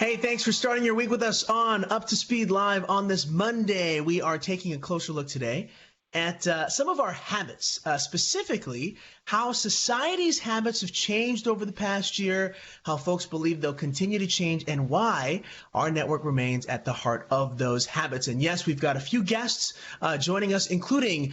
Hey, thanks for starting your week with us on Up to Speed Live on this Monday. We are taking a closer look today at some of our habits, specifically how society's habits have changed over the past year, how folks believe they'll continue to change, and why our network remains at the heart of those habits. And yes, we've got a few guests joining us, including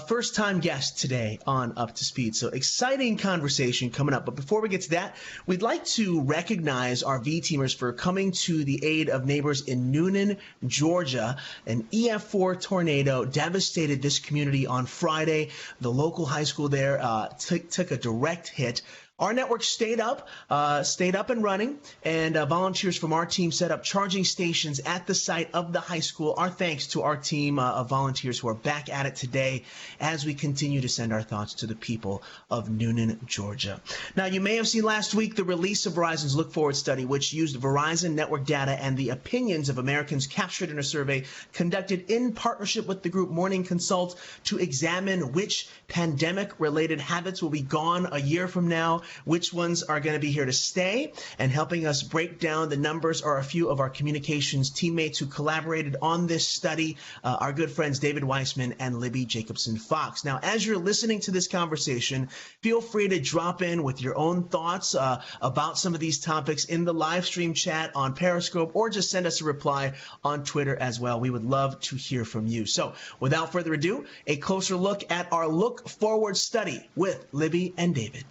first-time guest today on Up to Speed. So exciting conversation coming up. But before we get to that, we'd like to recognize our V-teamers for coming to the aid of neighbors in Noonan, Georgia. An EF4 tornado devastated this community on Friday. The local high school there took a direct hit. Our network stayed up and running, and volunteers from our team set up charging stations at the site of the high school. Our thanks to our team of volunteers who are back at it today as we continue to send our thoughts to the people of Noonan, Georgia. Now, you may have seen last week the release of Verizon's Look Forward study, which used Verizon network data and the opinions of Americans captured in a survey conducted in partnership with the group Morning Consult to examine which pandemic-related habits will be gone a year from now, which ones are going to be here to stay. And helping us break down the numbers are a few of our communications teammates who collaborated on this study, our good friends David Weissmann and Libby Jacobson Fox. Now, as you're listening to this conversation, feel free to drop in with your own thoughts about some of these topics in the live stream chat on Periscope, or just send us a reply on Twitter as well. We would love to hear from you. So without further ado, a closer look at our Look Forward study with Libby and David.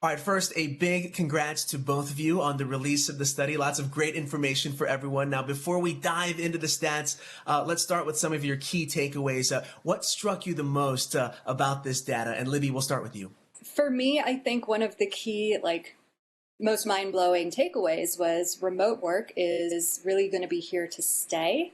All right, first, a big congrats to both of you on the release of the study. Lots of great information for everyone. Now, before we dive into the stats, let's start with some of your key takeaways. What struck you the most about this data? And Libby, we'll start with you. For me, I think one of the key, most mind-blowing takeaways was remote work is really going to be here to stay.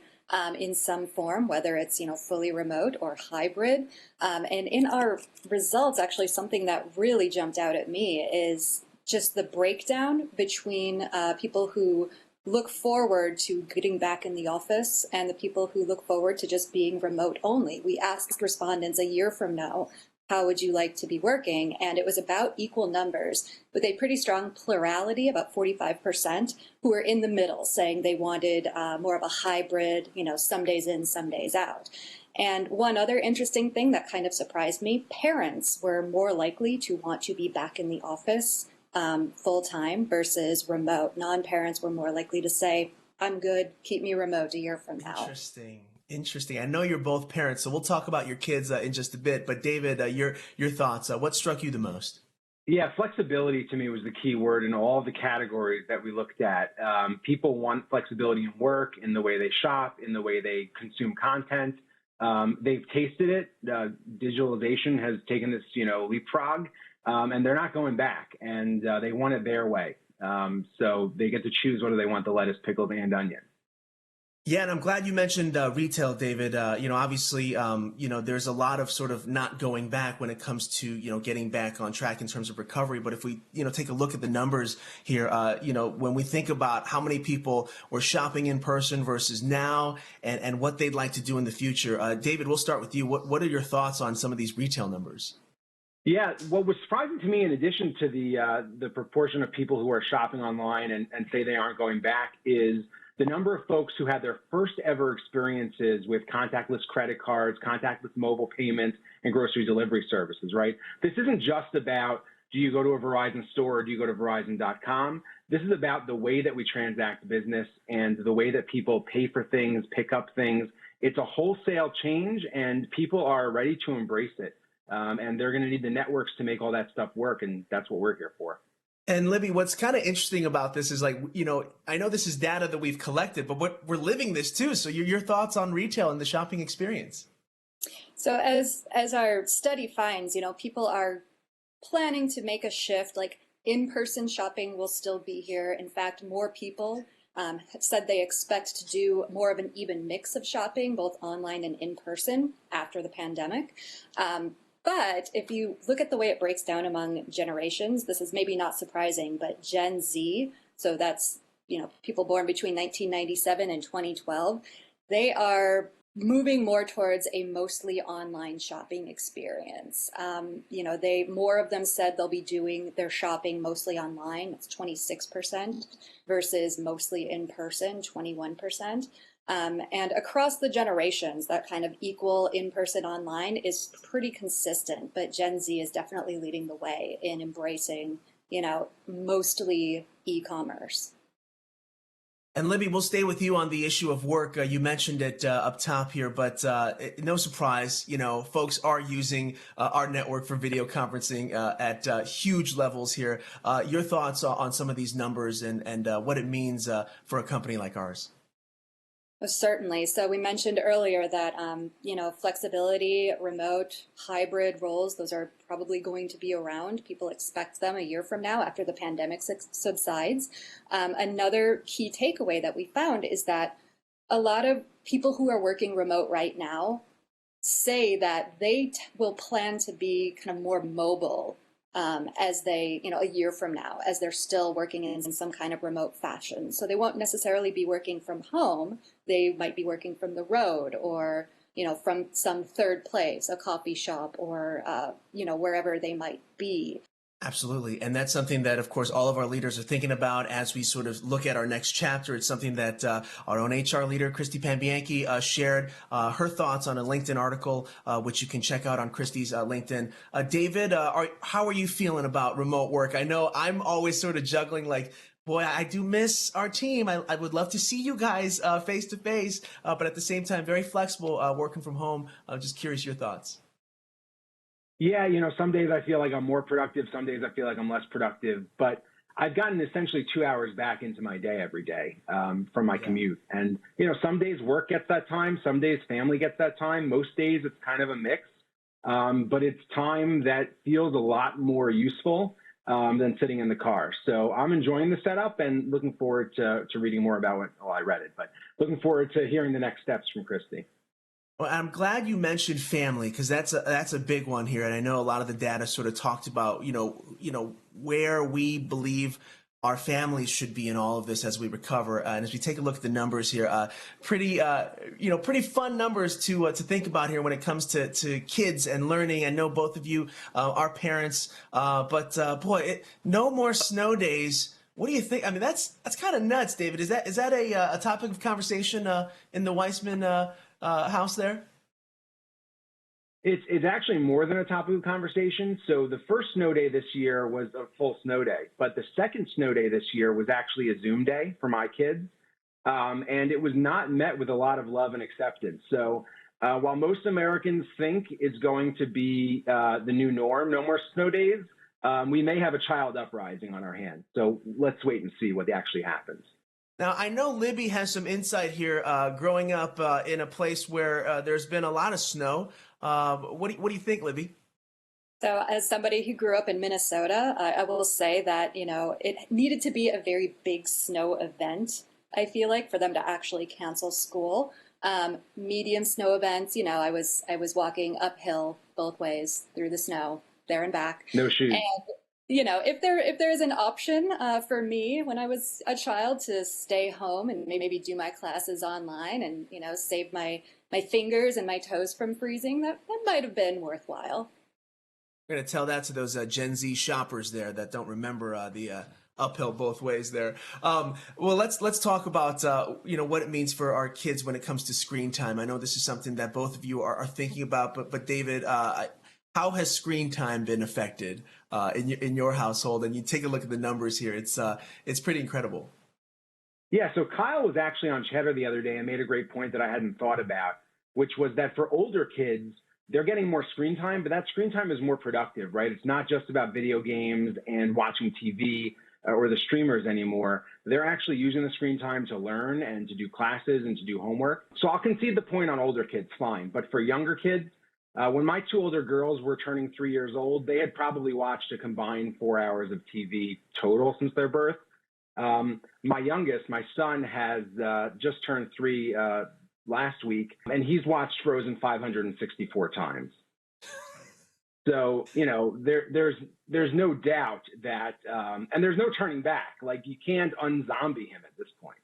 In some form, whether it's, fully remote or hybrid. And in our results, actually, something that really jumped out at me is just the breakdown between people who look forward to getting back in the office and the people who look forward to just being remote only. We asked respondents a year from now, how would you like to be working? And it was about equal numbers with a pretty strong plurality, about 45%, who were in the middle, saying they wanted more of a hybrid, some days in, some days out. And one other interesting thing that kind of surprised me, parents were more likely to want to be back in the office full time versus remote. Non-parents were more likely to say, I'm good, keep me remote a year from now. Interesting. I know you're both parents, so we'll talk about your kids in just a bit. But David, your thoughts. What struck you the most? Yeah, flexibility to me was the key word in all the categories that we looked at. People want flexibility in work, in the way they shop, in the way they consume content. They've tasted it. Digitalization has taken this, leapfrog, and they're not going back. And they want it their way. So they get to choose whether they want the lettuce, pickles, and onion. Yeah, and I'm glad you mentioned retail, David. Obviously, there's a lot of sort of not going back when it comes to, getting back on track in terms of recovery. But if we, take a look at the numbers here, when we think about how many people were shopping in person versus now and what they'd like to do in the future. David, we'll start with you. What are your thoughts on some of these retail numbers? Yeah, what was surprising to me, in addition to the proportion of people who are shopping online and say they aren't going back, is the number of folks who had their first ever experiences with contactless credit cards, contactless mobile payments, and grocery delivery services, right? This isn't just about, do you go to a Verizon store or do you go to Verizon.com? This is about the way that we transact business and the way that people pay for things, pick up things. It's a wholesale change, and people are ready to embrace it. And they're going to need the networks to make all that stuff work, and that's what we're here for. And Libby, what's kind of interesting about this is I know this is data that we've collected, but we're living this too. So your thoughts on retail and the shopping experience? So as our study finds, people are planning to make a shift, in-person shopping will still be here. In fact, more people have said they expect to do more of an even mix of shopping, both online and in person after the pandemic. But if you look at the way it breaks down among generations, this is maybe not surprising, but Gen Z, so that's, people born between 1997 and 2012, they are moving more towards a mostly online shopping experience. More of them said they'll be doing their shopping mostly online. It's 26% versus mostly in person, 21%. And across the generations, that kind of equal in-person online is pretty consistent, but Gen Z is definitely leading the way in embracing, mostly e-commerce. And Libby, we'll stay with you on the issue of work. You mentioned it up top here, but no surprise, folks are using our network for video conferencing at huge levels here. Your thoughts on some of these numbers and what it means for a company like ours? Certainly. So we mentioned earlier that, flexibility, remote, hybrid roles, those are probably going to be around. People expect them a year from now after the pandemic subsides. Another key takeaway that we found is that a lot of people who are working remote right now say that they will plan to be kind of more mobile as they, a year from now, as they're still working in some kind of remote fashion. So they won't necessarily be working from home. They might be working from the road or, from some third place, a coffee shop or, wherever they might be. Absolutely. And that's something that, of course, all of our leaders are thinking about as we sort of look at our next chapter. It's something that our own HR leader, Christy Pambianchi, shared her thoughts on a LinkedIn article, which you can check out on Christy's LinkedIn. David, how are you feeling about remote work? I know I'm always sort of juggling like, boy, I do miss our team. I would love to see you guys face to face, but at the same time, very flexible working from home. Just curious your thoughts. Yeah, some days I feel like I'm more productive. Some days I feel like I'm less productive. But I've gotten essentially 2 hours back into my day every day from my commute. And, some days work gets that time. Some days family gets that time. Most days it's kind of a mix. But it's time that feels a lot more useful than sitting in the car. So I'm enjoying the setup and looking forward to reading more about it. Well, I read it, but looking forward to hearing the next steps from Christy. Well, I'm glad you mentioned family because that's a big one here, and I know a lot of the data sort of talked about where we believe our families should be in all of this as we recover. And as we take a look at the numbers here, pretty fun numbers to think about here when it comes to kids and learning. I know both of you are parents, but boy, no more snow days. What do you think? I mean, that's kind of nuts, David. Is that a topic of conversation in the Weissmann house there? It's actually more than a topic of conversation. So the first snow day this year was a full snow day, but the second snow day this year was actually a Zoom day for my kids. And it was not met with a lot of love and acceptance. So while most Americans think it's going to be the new norm, no more snow days, we may have a child uprising on our hands. So let's wait and see what actually happens. Now, I know Libby has some insight here, growing up in a place where there's been a lot of snow. What do you think, Libby? So as somebody who grew up in Minnesota, I will say that, it needed to be a very big snow event, I feel like, for them to actually cancel school. Medium snow events, I was walking uphill both ways through the snow, there and back. No shoes. And if there is an option for me when I was a child to stay home and maybe do my classes online and save my fingers and my toes from freezing, that might have been worthwhile. We're going to tell that to those Gen Z shoppers there that don't remember the uphill both ways there. Well, let's talk about what it means for our kids when it comes to screen time. I know this is something that both of you are thinking about, but David, how has screen time been affected in your household? And you take a look at the numbers here; it's pretty incredible. Yeah, so Kyle was actually on Cheddar the other day and made a great point that I hadn't thought about, which was that for older kids, they're getting more screen time, but that screen time is more productive, right? It's not just about video games and watching TV or the streamers anymore. They're actually using the screen time to learn and to do classes and to do homework. So I'll concede the point on older kids, fine. But for younger kids, when my two older girls were turning 3 years old, they had probably watched a combined 4 hours of TV total since their birth. My youngest, my son, has just turned 3 last week, and he's watched Frozen 564 times. So, there's no doubt that, and there's no turning back. Like, you can't unzombie him at this point.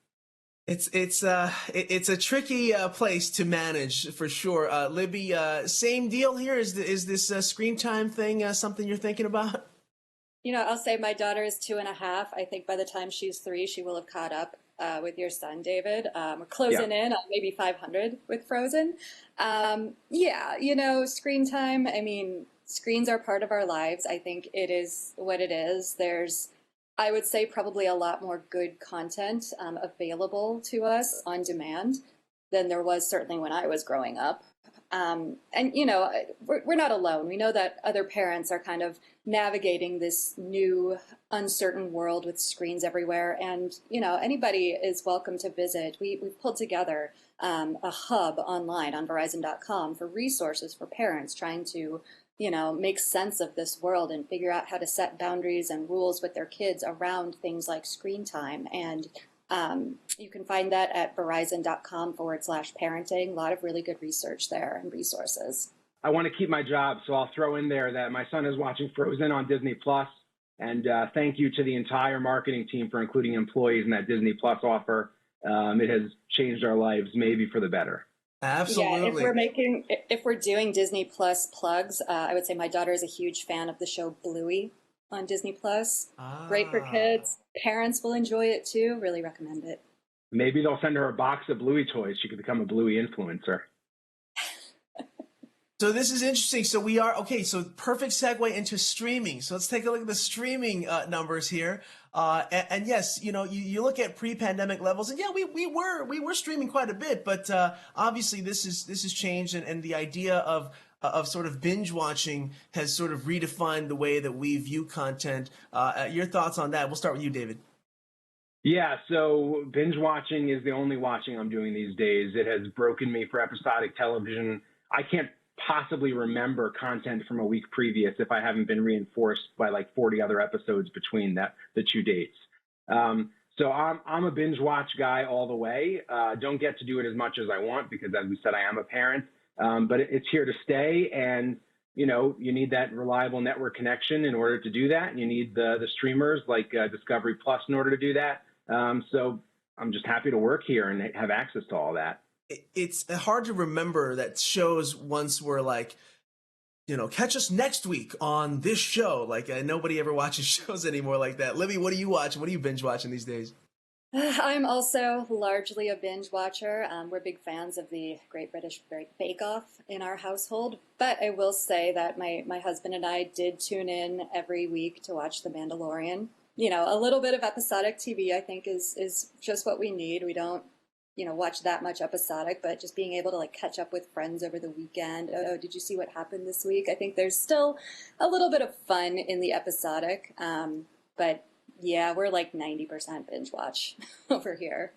It's a tricky place to manage for sure. Libby, same deal here. Is this screen time thing something you're thinking about? I'll say my daughter is 2.5. I think by the time she's 3, she will have caught up with your son, David. We're Yeah. closing in on maybe 500 with Frozen. Yeah, screen time. I mean, screens are part of our lives. I think it is what it is. I would say, probably a lot more good content available to us on demand than there was certainly when I was growing up. And we're not alone. We know that other parents are kind of navigating this new uncertain world with screens everywhere. And anybody is welcome to visit. We've pulled together a hub online on Verizon.com for resources for parents trying to make sense of this world and figure out how to set boundaries and rules with their kids around things like screen time. And you can find that at verizon.com/parenting. A lot of really good research there and resources. I want to keep my job, so I'll throw in there that my son is watching Frozen on Disney Plus, and thank you to the entire marketing team for including employees in that Disney Plus offer. It has changed our lives, maybe for the better. Absolutely. Yeah, if we're doing Disney Plus plugs, I would say my daughter is a huge fan of the show Bluey on Disney Plus. Great for kids. Parents will enjoy it too. Really recommend it. Maybe they'll send her a box of Bluey toys. She could become a Bluey influencer. So this is interesting. So we are okay. So perfect segue into streaming. So let's take a look at the streaming numbers here. And yes, you look at pre-pandemic levels, and yeah, we were streaming quite a bit, but obviously this is changed, and the idea of sort of binge watching has sort of redefined the way that we view content. Your thoughts on that? We'll start with you, David. Yeah, so binge watching is the only watching I'm doing these days. It has broken me for episodic television. I can't possibly remember content from a week previous if I haven't been reinforced by like 40 other episodes between the two dates. So I'm a binge watch guy all the way. Don't get to do it as much as I want because, as we said, I am a parent. But it's here to stay, and you need that reliable network connection in order to do that. And you need the streamers like Discovery Plus in order to do that. So I'm just happy to work here and have access to all that. It's hard to remember that shows once were like, catch us next week on this show. Like nobody ever watches shows anymore like that. Libby, what are you watching? What are you binge watching these days? I'm also largely a binge watcher. We're big fans of the Great British Bake Off in our household. But I will say that my husband and I did tune in every week to watch The Mandalorian. A little bit of episodic TV, I think, is just what we need. We don't watch that much episodic, but just being able to like catch up with friends over the weekend. Oh, did you see what happened this week? I think there's still a little bit of fun in the episodic. But yeah, we're like 90% binge watch over here.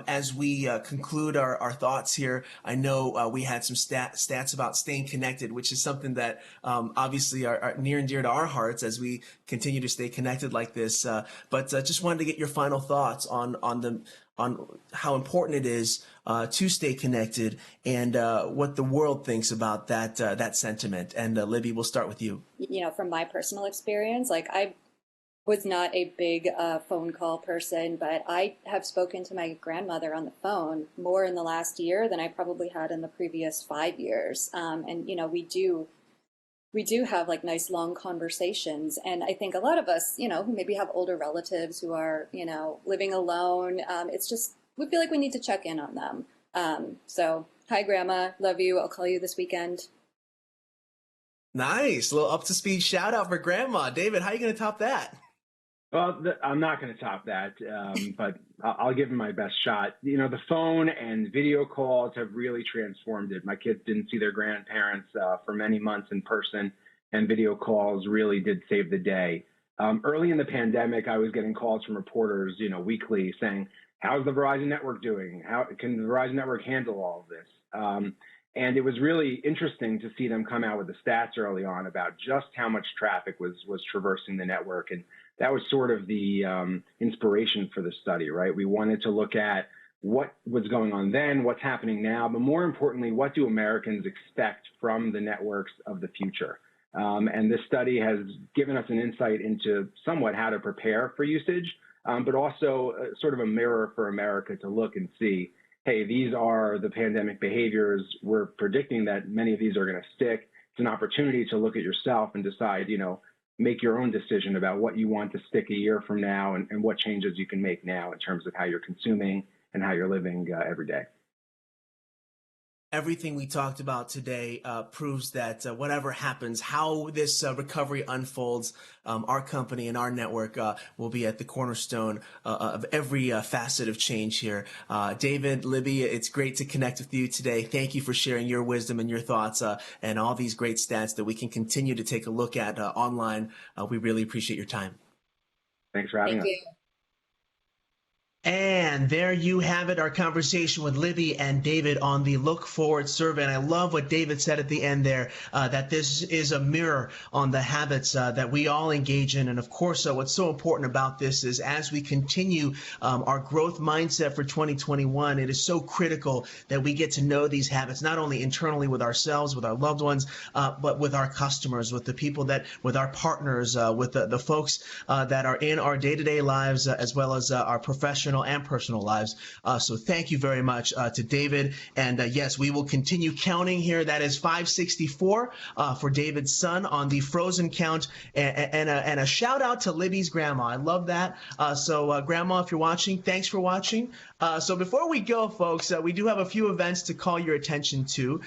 As we conclude our thoughts here, I know we had some stats about staying connected, which is something that obviously are near and dear to our hearts as we continue to stay connected like this. But just wanted to get your final thoughts on how important it is to stay connected and what the world thinks about that sentiment. And Libby, we'll start with you. From my personal experience, like I was not a big phone call person, but I have spoken to my grandmother on the phone more in the last year than I probably had in the previous 5 years. And we do have like nice long conversations. And I think a lot of us, who maybe have older relatives who are, living alone, it's just, we feel like we need to check in on them. So hi, Grandma, love you. I'll call you this weekend. Nice. A little up to speed shout out for Grandma. David, how are you going to top that? Well, I'm not going to top that, but I'll give him my best shot. The phone and video calls have really transformed it. My kids didn't see their grandparents for many months in person, and video calls really did save the day. Early in the pandemic, I was getting calls from reporters, weekly saying, how's the Verizon network doing? How can the Verizon network handle all of this? And it was really interesting to see them come out with the stats early on about just how much traffic was traversing the network. And that was sort of the inspiration for the study, right? We wanted to look at what was going on then, what's happening now, but more importantly, what do Americans expect from the networks of the future? And this study has given us an insight into somewhat how to prepare for usage. but also sort of a mirror for America to look and see, hey, these are the pandemic behaviors. We're predicting that many of these are going to stick. It's an opportunity to look at yourself and decide, make your own decision about what you want to stick a year from now and what changes you can make now in terms of how you're consuming and how you're living every day. Everything we talked about today proves that whatever happens, how this recovery unfolds, our company and our network will be at the cornerstone of every facet of change here. David, Libby, it's great to connect with you today. Thank you for sharing your wisdom and your thoughts and all these great stats that we can continue to take a look at online. We really appreciate your time. Thanks for having us. Thank you. And there you have it, our conversation with Libby and David on the Look Forward survey. And I love what David said at the end there, that this is a mirror on the habits that we all engage in. And of course, what's so important about this is as we continue our growth mindset for 2021, it is so critical that we get to know these habits, not only internally with ourselves, with our loved ones, but with our customers, with the people with our partners, with the folks that are in our day-to-day lives, as well as our professional and personal lives. So thank you very much to David. And yes, we will continue counting here. That is 564 for David's son on the frozen count. And a shout out to Libby's grandma. I love that. So grandma, if you're watching, thanks for watching. So before we go, folks, we do have a few events to call your attention to.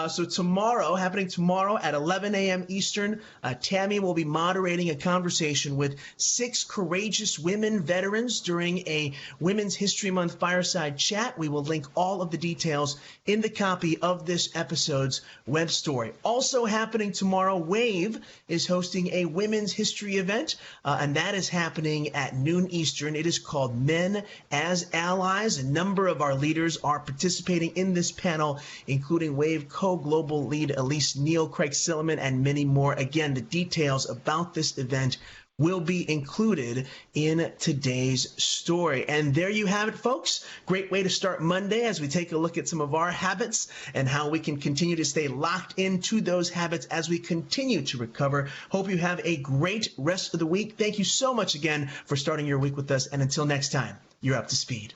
So happening tomorrow at 11 a.m. Eastern, Tammy will be moderating a conversation with 6 courageous women veterans during a Women's History Month fireside chat. We will link all of the details in the copy of this episode's web story. Also happening tomorrow, WAVE is hosting a women's history event, and that is happening at noon Eastern. It is called Men as Allies. A number of our leaders are participating in this panel, including WAVE co-global lead Elise, Neel, Craig Silliman, and many more. Again, the details about this event will be included in today's story. And there you have it, folks. Great way to start Monday as we take a look at some of our habits and how we can continue to stay locked into those habits as we continue to recover. Hope you have a great rest of the week. Thank you so much again for starting your week with us. And until next time, you're up to speed.